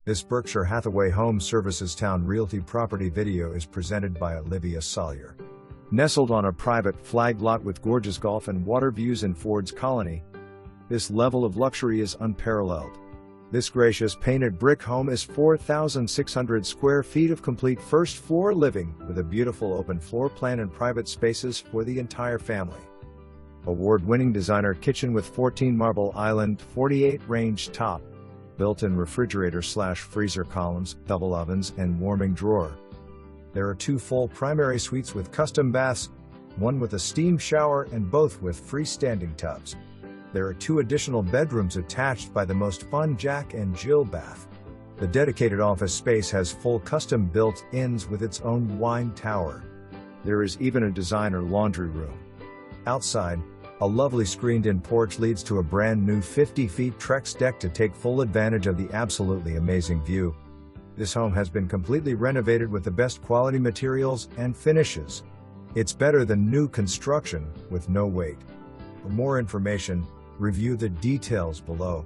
This Berkshire Hathaway Home Services Towne Realty property video is presented by Olivia Sawyer. Nestled on a private flagged lot with gorgeous golf and water views in Ford's Colony, this level of luxury is unparalleled. This gracious painted brick home is 4,600 square feet of complete first-floor living, with a beautiful open floor plan and private spaces for the entire family. Award-winning designer kitchen with 14 marble island, 48 range top, built-in refrigerator/freezer columns, double ovens, and warming drawer. There are 2 full primary suites with custom baths, one with a steam shower and both with freestanding tubs. There are 2 additional bedrooms attached by the most fun Jack and Jill bath. The dedicated office space has full custom built-ins with its own wine tower. There is even a designer laundry room. Outside, a lovely screened-in porch leads to a brand new 50-feet trex deck to take full advantage of the absolutely amazing view. This home has been completely renovated with the best quality materials and finishes. It's better than new construction, with no wait. For more information, review the details below.